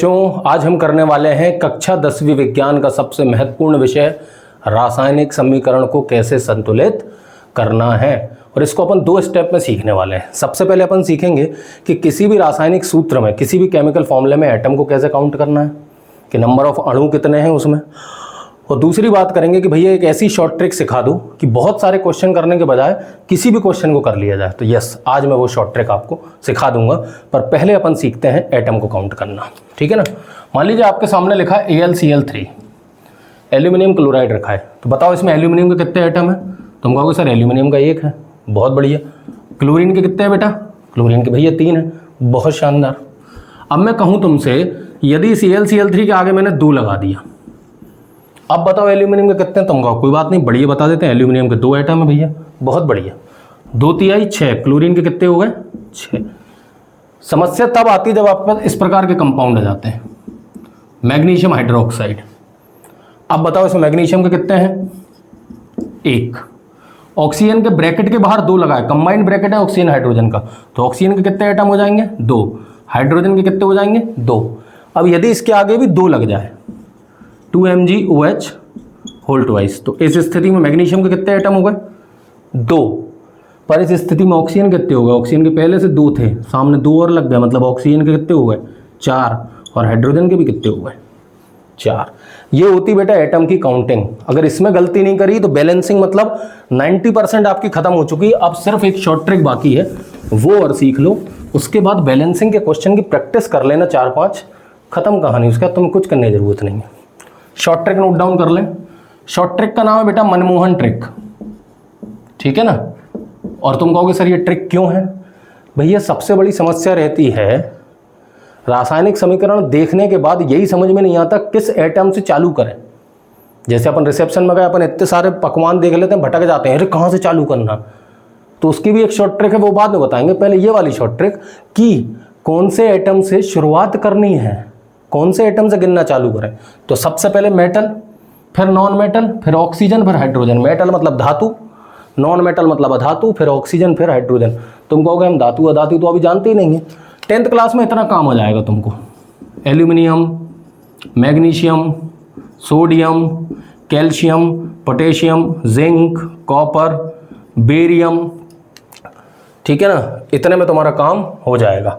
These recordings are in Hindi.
आज हम करने वाले हैं कक्षा 10वीं विज्ञान का सबसे महत्वपूर्ण विषय रासायनिक समीकरण को कैसे संतुलित करना है। और इसको अपन दो स्टेप में सीखने वाले हैं। सबसे पहले अपन सीखेंगे कि किसी भी रासायनिक सूत्र में, किसी भी केमिकल फॉर्मूले में एटम को कैसे काउंट करना है, कि नंबर ऑफ अणु कितने हैं उसमें। और दूसरी बात करेंगे कि भैया एक ऐसी शॉर्ट ट्रिक सिखा दूं कि बहुत सारे क्वेश्चन करने के बजाय किसी भी क्वेश्चन को कर लिया जाए। तो यस, आज मैं वो शॉर्ट ट्रिक आपको सिखा दूंगा, पर पहले अपन सीखते हैं एटम को काउंट करना। ठीक है ना। मान लीजिए आपके सामने लिखा है AlCl3, एल्यूमिनियम क्लोराइड रखा है। तो बताओ इसमें एल्यूमिनियम के कितने एटम है। तो हम कहोगे सर एल्यूमिनियम का एक है, बहुत बढ़िया। क्लोरीन के कितने हैं बेटा। क्लोरीन के भैया 3 है, बहुत शानदार। अब मैं कहूँ तुमसे, यदि AlCl3 के आगे मैंने 2 लगा दिया, अब बताओ एल्यूमिनियम के कितने हैं। तुम कहो कोई बात नहीं, बढ़िया बता देते हैं, एल्यूमिनियम के 2 एटम है भैया, बहुत बढ़िया। 2 तिहाई 6, क्लोरीन के कितने हो गए 6। समस्या तब आती है जब आपके पास इस प्रकार के कंपाउंड आ जाते हैं। मैग्नीशियम हाइड्रोक्साइड, अब बताओ इसमें मैग्नीशियम के कितने हैं 1। ऑक्सीजन के ब्रैकेट के बाहर 2 लगाए, कंबाइंड ब्रैकेट है ऑक्सीजन हाइड्रोजन का, तो ऑक्सीजन के कितने एटम हो जाएंगे 2, हाइड्रोजन के कितने हो जाएंगे 2। अब यदि इसके आगे भी 2 लग जाए, 2MgOH होल ट्वाइस, तो इस स्थिति में मैग्नीशियम के कितने एटम हो गए 2। पर इस स्थिति में ऑक्सीजन कितने हो गए, ऑक्सीजन के पहले से 2 थे, सामने 2 और लग गए, मतलब ऑक्सीजन के कितने हो गए 4, और हाइड्रोजन के भी कितने हो गए 4। ये होती बेटा एटम की काउंटिंग। अगर इसमें गलती नहीं करी तो बैलेंसिंग मतलब 90% आपकी खत्म हो चुकी है। अब सिर्फ एक शॉर्ट ट्रिक बाकी है, वो और सीख लो। उसके बाद बैलेंसिंग के क्वेश्चन की प्रैक्टिस कर लेना 4-5, खत्म कहानी। उसका तुम्हें कुछ करने की जरूरत नहीं है। शॉर्ट ट्रिक नोट डाउन कर लें। शॉर्ट ट्रिक का नाम है बेटा मनमोहन ट्रिक, ठीक है ना। और तुम कहोगे सर ये ट्रिक क्यों है। भैया सबसे बड़ी समस्या रहती है रासायनिक समीकरण देखने के बाद यही समझ में नहीं आता किस एटम से चालू करें। जैसे अपन रिसेप्शन में गए, अपन इतने सारे पकवान देख लेते हैं, भटक जाते हैं, अरे कहाँ से चालू करना। तो उसकी भी एक शॉर्ट ट्रिक है, वो बाद में बताएंगे। पहले ये वाली शॉर्ट ट्रिक कि कौन से एटम से शुरुआत करनी है, कौन से एटम से गिनना चालू करें। तो सबसे पहले मेटल, फिर नॉन मेटल, फिर ऑक्सीजन, फिर हाइड्रोजन। मेटल मतलब धातु, नॉन मेटल मतलब अधातु, फिर ऑक्सीजन, फिर हाइड्रोजन। तुम कहोगे हम धातु अधातु तो अभी जानते ही नहीं है। 10th क्लास में इतना काम हो जाएगा तुमको। Aluminium, magnesium, sodium, calcium, potassium, zinc, copper, barium, ठीक है ना। इतने में तुम्हारा काम हो जाएगा,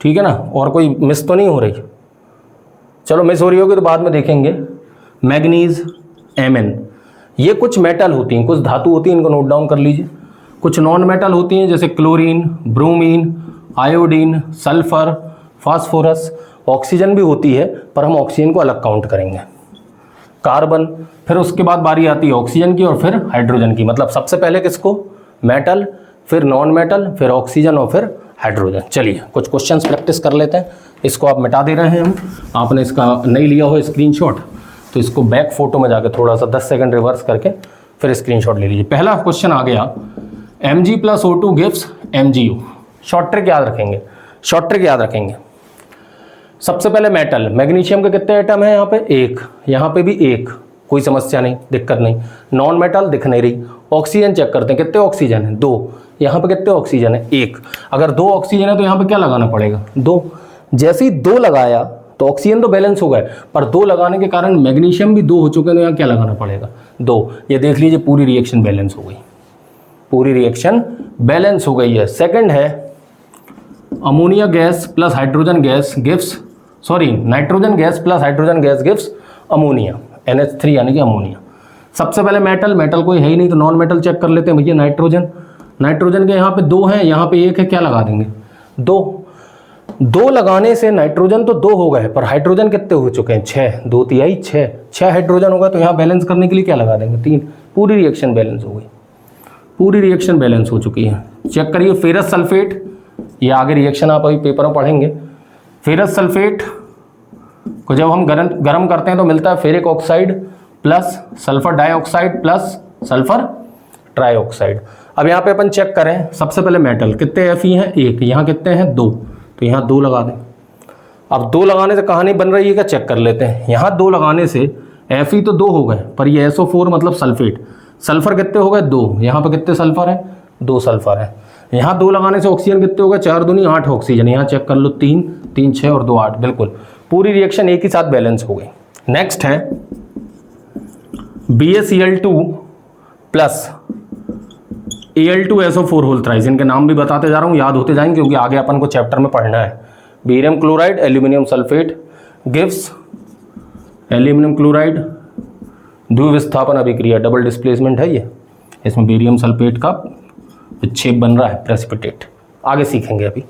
ठीक है ना। और कोई मिस तो नहीं हो रही। चलो मिस हो रही होगी तो बाद में देखेंगे। मैग्नीज, Mn, ये कुछ मेटल होती हैं, कुछ धातु होती हैं, इनको नोट डाउन कर लीजिए। कुछ नॉन मेटल होती हैं जैसे chlorine, bromine, iodine, sulphur, phosphorus. Oxygen भी होती है, पर हम ऑक्सीजन को अलग काउंट करेंगे। कार्बन, फिर उसके बाद बारी आती है ऑक्सीजन की और फिर हाइड्रोजन की। मतलब सबसे पहले किसको, मेटल, फिर नॉन मेटल, फिर ऑक्सीजन और फिर हाइड्रोजन। चलिए कुछ क्वेश्चंस प्रैक्टिस कर लेते हैं। इसको आप मिटा दे रहे हैं हम, आपने इसका नहीं लिया हो स्क्रीनशॉट, तो इसको बैक फोटो में जाकर थोड़ा सा 10 सेकंड रिवर्स करके फिर स्क्रीनशॉट ले लीजिए। पहला क्वेश्चन आ गया, Mg+O2 gives MgO। Short trick याद रखेंगे, शॉर्ट ट्रिक याद रखेंगे। सबसे पहले मेटल, मैग्नीशियम के कितने एटम है यहाँ पे 1, यहाँ पे भी 1, कोई समस्या नहीं, दिक्कत नहीं। नॉन मेटल दिख नहीं रही। ऑक्सीजन चेक करते हैं, कितने ऑक्सीजन है 2, यहाँ पे कितने ऑक्सीजन है 1। अगर 2 ऑक्सीजन है तो यहाँ पे क्या लगाना पड़ेगा 2। जैसे ही 2 लगाया तो ऑक्सीजन तो बैलेंस हो गए, पर 2 लगाने के कारण मैग्नीशियम भी 2 हो चुके हैं, तो यहाँ क्या लगाना पड़ेगा 2। ये देख लीजिए पूरी रिएक्शन बैलेंस हो गई, पूरी रिएक्शन बैलेंस हो गई है। सेकंड है ammonia gas plus hydrogen gas gives, sorry nitrogen gas plus hydrogen gas gives ammonia, NH3 यानी कि अमोनिया। सबसे पहले मेटल, मेटल कोई है ही नहीं तो नॉन मेटल चेक कर लेते हैं भैया। नाइट्रोजन, नाइट्रोजन के यहाँ पे 2 हैं, यहाँ पे 1 है, क्या लगा देंगे 2 लगाने से नाइट्रोजन तो 2 हो गए, पर हाइड्रोजन कितने हो चुके हैं 6, 2 तिहाई 6 हाइड्रोजन हो गए, तो यहाँ बैलेंस करने के लिए क्या लगा देंगे 3। पूरी रिएक्शन बैलेंस हो गई, पूरी रिएक्शन बैलेंस हो चुकी है। चेक करिए फेरस सल्फेट, ये आगे रिएक्शन आप अभी पेपर में पढ़ेंगे। फेरस सल्फेट को जब हम गर्म करते हैं तो मिलता है ferric oxide plus sulphur dioxide plus sulphur trioxide. अब यहाँ पे अपन चेक करें, सबसे पहले मेटल कितने Fe हैं 1, यहाँ कितने हैं 2, तो यहाँ 2 लगा दें। अब 2 लगाने से कहानी बन रही है क्या, चेक कर लेते हैं। यहाँ 2 लगाने से Fe तो 2 हो गए, पर ये SO4 मतलब सल्फेट, सल्फर कितने हो गए 2, यहाँ पे कितने सल्फर है 2 सल्फर है। यहाँ 2 लगाने से ऑक्सीजन कितने हो गए 4 दूनी 8 ऑक्सीजन, यहाँ चेक कर लो 3 3 6 और 2 8, बिल्कुल पूरी रिएक्शन एक ही साथ बैलेंस हो गई। नेक्स्ट है BaCl2 plus Al2SO4 whole thrice. इनके नाम भी बताते जा रहा हूँ, याद होते जाएंगे क्योंकि आगे अपन को चैप्टर में पढ़ना है। Barium chloride aluminium sulphate gives aluminium chloride द्विविस्थापन अभिक्रिया, डबल डिस्प्लेसमेंट है ये, इसमें बेरियम सल्फेट का विक्षेप बन रहा है, प्रेसिपिटेट। आगे सीखेंगे। अभी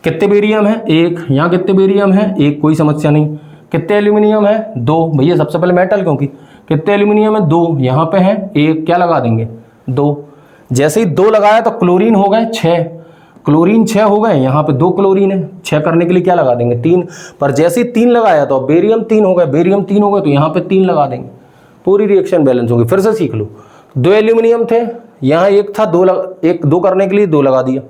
कितने बेरियम है? एक। यहाँ कितने बेरियम है? एक, कोई समस्या नहीं। कितने एल्यूमिनियम है? दो। भैया सबसे पहले मेटल, क्योंकि कितने एल्यूमिनियम है? दो। यहाँ पे है एक, क्या लगा देंगे? दो। जैसे ही दो लगाया तो क्लोरीन हो गए 6, क्लोरीन 6 हो गए। यहाँ पे 2 क्लोरीन है, 6 करने के लिए क्या लगा देंगे? 3। पर जैसे ही 3 लगाया तो बेरियम 3 हो गए, बेरियम 3 हो गए तो यहाँ पे 3 लगा देंगे, पूरी रिएक्शन बैलेंस होगी। फिर से सीख लो, 2 एल्यूमिनियम थे, यहाँ एक था, 2 करने के लिए 2 लगा दिया,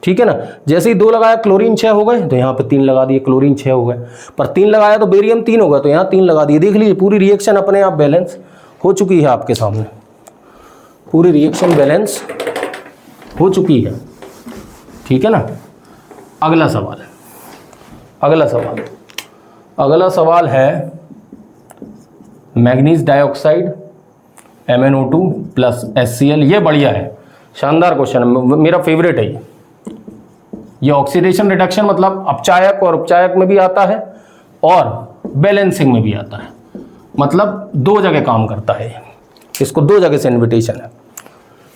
ठीक है ना। जैसे ही 2 लगाया क्लोरीन 6 हो गए तो यहाँ पे 3 लगा दिए, क्लोरीन 6 हो गए। पर 3 लगाया तो बेरियम 3 हो गए तो यहाँ 3 लगा दिए। देख लीजिए पूरी रिएक्शन अपने आप बैलेंस हो चुकी है आपके सामने, पूरी रिएक्शन बैलेंस हो चुकी है, ठीक है ना। अगला सवाल है manganese dioxide MnO2 plus HCl। ये बढ़िया है, शानदार क्वेश्चन है, मेरा फेवरेट है ये ऑक्सीडेशन रिडक्शन मतलब अपचायक और उपचायक में भी आता है और बैलेंसिंग में भी आता है, मतलब 2 जगह काम करता है। इसको 2 जगह से इन्विटेशन है,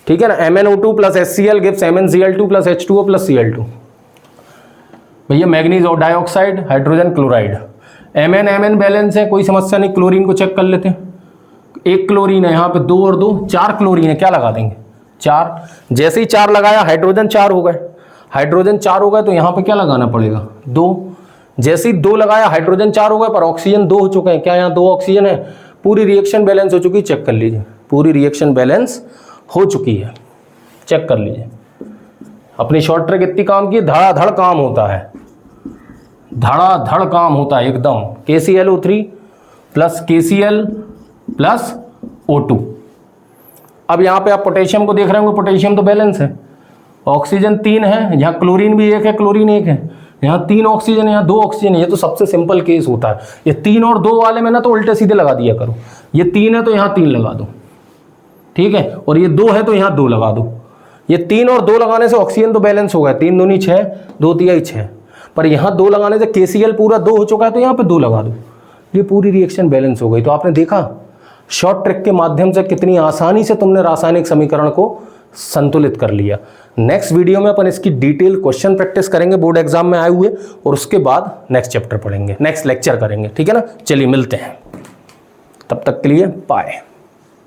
ठीक है ना। MnO2 plus HCl gives MnCl2 plus H2O plus Cl2। भैया मैग्नीज और dioxide, hydrogen chloride, Mn balance है, कोई समस्या नहीं। क्लोरीन को चेक कर लेते हैं, 1 क्लोरीन है, यहाँ पे 2 और 2 4 क्लोरीन है, क्या लगा देंगे? 4। जैसे ही 4 लगाया हाइड्रोजन 4 हो गए, हाइड्रोजन 4 हो गए तो यहाँ पे क्या लगाना पड़ेगा? 2। जैसे ही 2 लगाया हाइड्रोजन 4 हो गए पर ऑक्सीजन 2 हो चुके हैं, क्या यहाँ 2 ऑक्सीजन है? पूरी रिएक्शन बैलेंस हो चुकी है, चेक कर लीजिए, पूरी रिएक्शन बैलेंस हो चुकी है, चेक कर लीजिए। अपनी शॉर्ट ट्रिक इतनी काम की, धड़ाधड़ काम होता है, धड़ाधड़ काम होता है एकदम। KClO3 plus KCl plus O2। अब यहाँ पे आप पोटेशियम को देख रहे होंगे, पोटेशियम तो बैलेंस है, ऑक्सीजन 3 है, यहाँ क्लोरीन भी 1 है, क्लोरीन 1 है, यहाँ 3 ऑक्सीजन, यहाँ 2 ऑक्सीजन। ये तो सबसे सिंपल केस होता है। ये 3 और 2 वाले में ना तो उल्टे सीधे लगा दिया करो, ये 3 है तो यहाँ 3 लगा दो, ठीक है, और ये 2 है तो यहाँ 2 लगा दो। ये 3 और 2 लगाने से ऑक्सीजन तो बैलेंस हो गया, 3 दूनी 6, 2 तिहाई 6, पर यहाँ 2 लगाने से KCl पूरा 2 हो चुका है तो यहाँ पे 2 लगा दो, ये पूरी रिएक्शन बैलेंस हो गई। तो आपने देखा शॉर्ट ट्रिक के माध्यम से कितनी आसानी से तुमने रासायनिक समीकरण को संतुलित कर लिया। नेक्स्ट वीडियो में अपन इसकी डिटेल क्वेश्चन प्रैक्टिस करेंगे बोर्ड एग्जाम में आए हुए, और उसके बाद नेक्स्ट चैप्टर पढ़ेंगे, नेक्स्ट लेक्चर करेंगे, ठीक है ना। चलिए मिलते हैं, तब तक के लिए बाय।